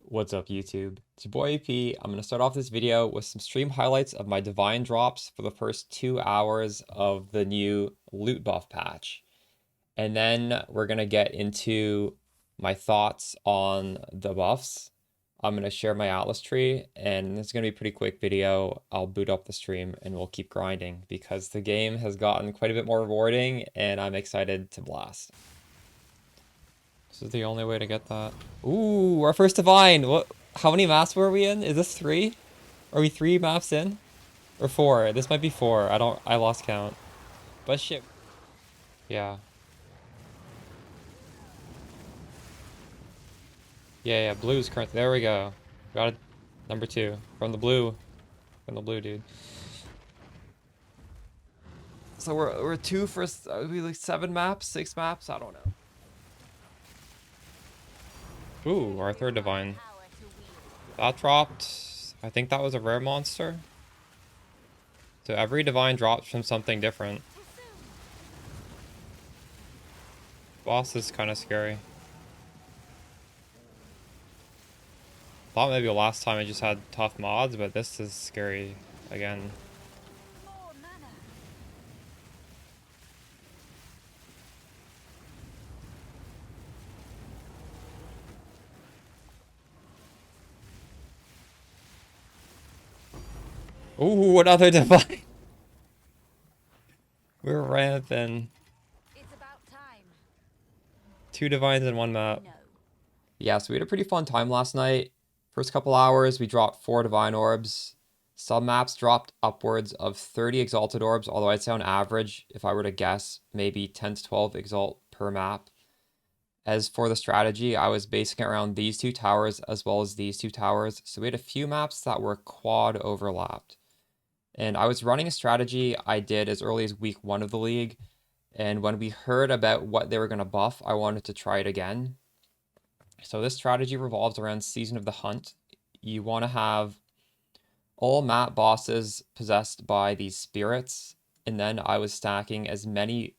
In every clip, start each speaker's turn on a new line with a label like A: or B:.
A: What's up, YouTube? It's your boy AP. I'm going to start off this video with some stream highlights of my divine drops for the first 2 hours of the new loot buff patch. And then we're going to get into my thoughts on the buffs. I'm going to share my Atlas tree, and it's going to be a pretty quick video. I'll boot up the stream and we'll keep grinding because the game has gotten quite a bit more rewarding and I'm excited to blast. This is the only way to get that. Ooh, our first divine. What? How many maps were we in? Is this 3? Are we 3 maps in? Or 4? This might be 4. I lost count. But shit. Yeah. Yeah, blue's current. There we go. Got it. Number 2. From the blue. From the blue, dude. So we're 2 for we like 7 maps, 6 maps. I don't know. Ooh, our third divine. That dropped. I think that was a rare monster. So every divine drops from something different. Boss is kind of scary. Thought maybe last time I just had tough mods, but this is scary again. Ooh, another divine. We're ramping.
B: It's about time.
A: 2 divines in 1 map. Yeah, so we had a pretty fun time last night. First couple hours, we dropped 4 divine orbs. Some maps dropped upwards of 30 exalted orbs, although I'd say on average, if I were to guess, maybe 10 to 12 exalt per map. As for the strategy, I was basing it around these 2 towers as well as these 2 towers. So we had a few maps that were quad overlapped. And I was running a strategy I did as early as week 1 of the league. And when we heard about what they were going to buff, I wanted to try it again. So this strategy revolves around Season of the Hunt. You want to have all map bosses possessed by these spirits. And then I was stacking as many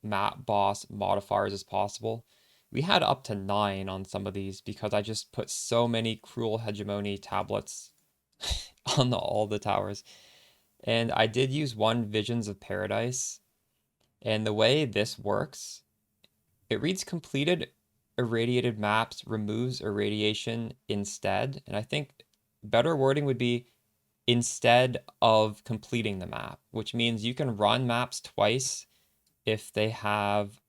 A: map boss modifiers as possible. We had up to 9 on some of these because I just put so many Cruel Hegemony tablets on all the towers. And I did use 1 Visions of Paradise. And the way this works, it reads completed irradiated maps, removes irradiation instead. And I think better wording would be instead of completing the map, which means you can run maps twice if they have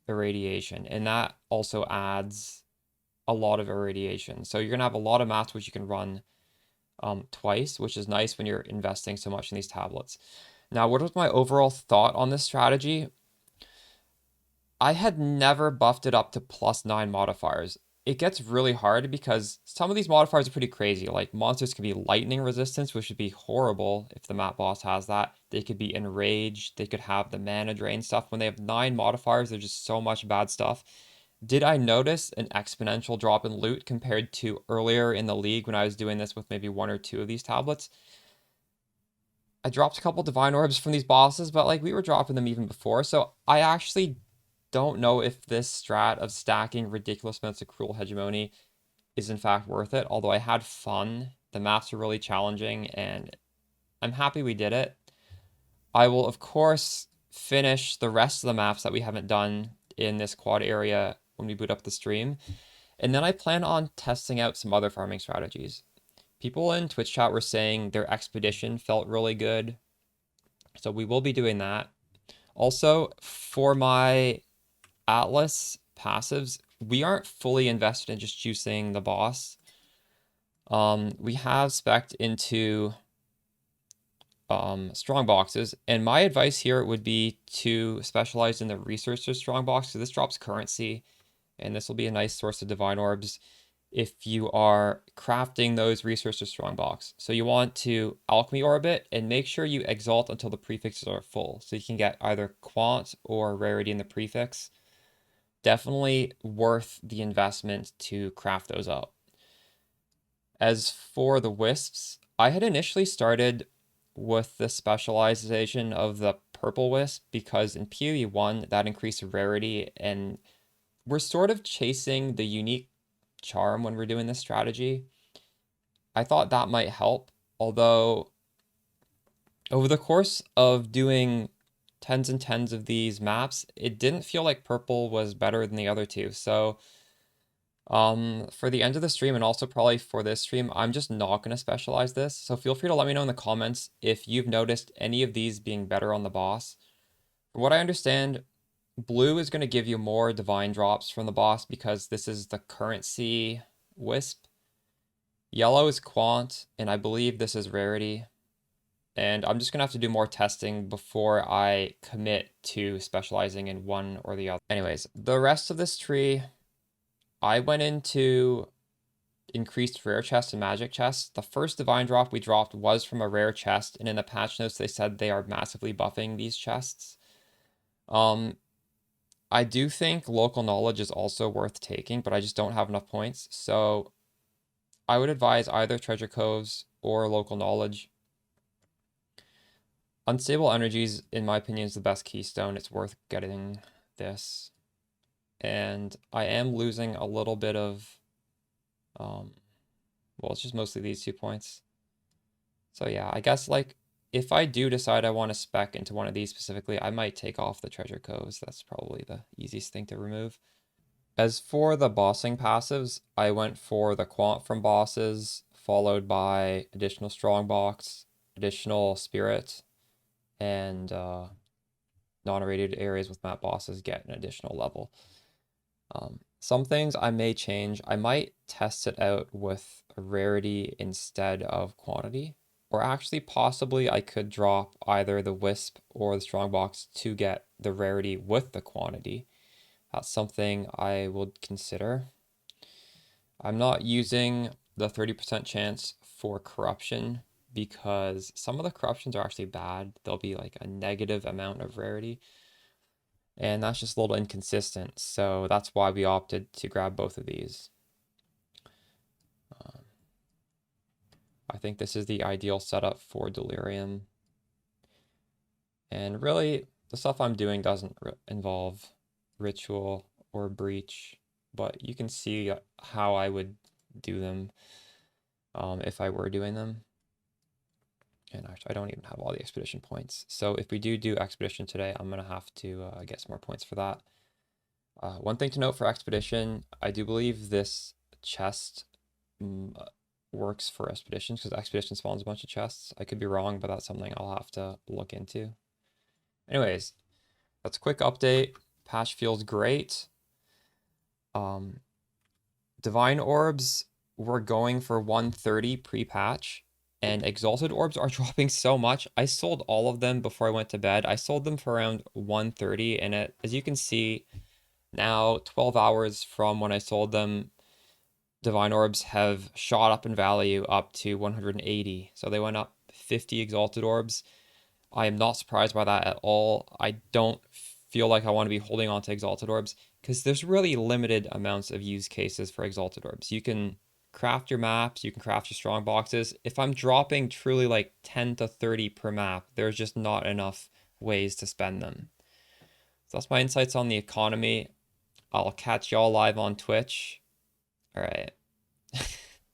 A: irradiation. And that also adds a lot of irradiation. So you're going to have a lot of maps which you can run twice, which is nice when you're investing so much in these tablets. Now, what was my overall thought on this strategy? I had never buffed it up to +9 modifiers. It gets really hard because some of these modifiers are pretty crazy. Like monsters can be lightning resistance, which would be horrible if the map boss has that. They could be enraged. They could have the mana drain stuff. When they have 9 modifiers, there's just so much bad stuff. Did I notice an exponential drop in loot compared to earlier in the league when I was doing this with maybe 1 or 2 of these tablets? I dropped a couple divine orbs from these bosses, but like we were dropping them even before. So I actually don't know if this strat of stacking ridiculous amounts of Cruel Hegemony is in fact worth it, although I had fun. The maps are really challenging, and I'm happy we did it. I will, of course, finish the rest of the maps that we haven't done in this quad area when we boot up the stream. And then I plan on testing out some other farming strategies. People in Twitch chat were saying their expedition felt really good, so we will be doing that. Also, for my Atlas passives, we aren't fully invested in just juicing the boss. We have spec'd into strong boxes, and my advice here would be to specialize in the researcher strong box, because this drops currency, and this will be a nice source of divine orbs if you are crafting those researcher strong box. So you want to alchemy orbit and make sure you exalt until the prefixes are full, so you can get either quant or rarity in the prefix. Definitely worth the investment to craft those up. As for the wisps, I had initially started with the specialization of the purple wisp because in PoE 1 that increased rarity, and we're sort of chasing the unique charm when we're doing this strategy. I thought that might help, although over the course of doing tens and tens of these maps, it didn't feel like purple was better than the other two. So for the end of the stream and also probably for this stream, I'm just not going to specialize this. So feel free to let me know in the comments if you've noticed any of these being better on the boss. From what I understand, blue is going to give you more divine drops from the boss because this is the currency wisp. Yellow is quant, and I believe this is rarity. And I'm just going to have to do more testing before I commit to specializing in one or the other. Anyways, the rest of this tree, I went into increased rare chests and magic chests. The first divine drop we dropped was from a rare chest, and in the patch notes they said they are massively buffing these chests. I do think local knowledge is also worth taking, but I just don't have enough points. So I would advise either treasure coves or local knowledge. Unstable energies, in my opinion, is the best keystone. It's worth getting this. And I am losing a little bit of, well, it's just mostly these 2 points. So yeah, I guess like if I do decide I want to spec into one of these specifically, I might take off the treasure coves. That's probably the easiest thing to remove. As for the bossing passives, I went for the quant from bosses, followed by additional strongbox, additional spirit, and non-irradiated areas with map bosses get an additional level. Some things I may change. I might test it out with rarity instead of quantity. Or actually, possibly I could drop either the Wisp or the Strongbox to get the rarity with the quantity. That's something I would consider. I'm not using the 30% chance for corruption because some of the corruptions are actually bad. There'll be like a negative amount of rarity, and that's just a little inconsistent. So that's why we opted to grab both of these. I think this is the ideal setup for Delirium. And really, the stuff I'm doing doesn't involve ritual or breach, but you can see how I would do them if I were doing them. And actually, I don't even have all the expedition points. So if we do expedition today, I'm going to have to get some more points for that. One thing to note for expedition, I do believe this chest works for expeditions because expedition spawns a bunch of chests. I could be wrong, but that's something I'll have to look into. Anyways, that's a quick update. Patch feels great. Divine orbs, we're going for 130 pre-patch, and exalted orbs are dropping so much. I sold all of them before I went to bed. I sold them for around 130, and as you can see, now 12 hours from when I sold them, divine orbs have shot up in value up to 180. So they went up 50 exalted orbs. I am not surprised by that at all. I don't feel like I want to be holding on to exalted orbs because there's really limited amounts of use cases for exalted orbs. You can craft your maps, you can craft your strong boxes. If I'm dropping truly like 10 to 30 per map, there's just not enough ways to spend them. So that's my insights on the economy. I'll catch y'all live on Twitch. All right.